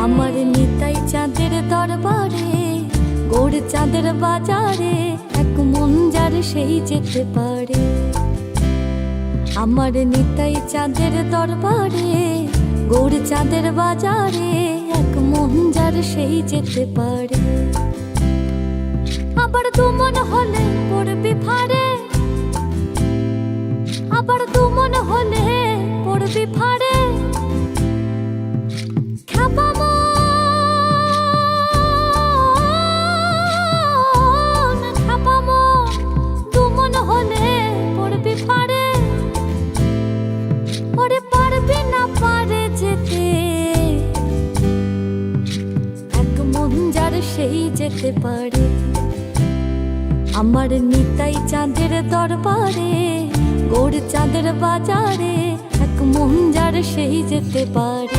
আমার নিতাই চাঁদের দরবারে, গৌর চাঁদের বাজারে, এক মন যার সেই যেতে পারে। আমার নিতাই চাঁদের দরবারে, গৌর চাঁদের বাজারে, এক মন যার সেই যেতে পারে। আবার দুমন হলে পড়বি ফাড়ে, আবার দুমন হলে পড়বি ফাড়ে। সেই যেতে পারে। আমার নিতাই চাঁদের দরবারে, গৌর চাঁদের বাজারে, এক মন যার সেই যেতে পারে।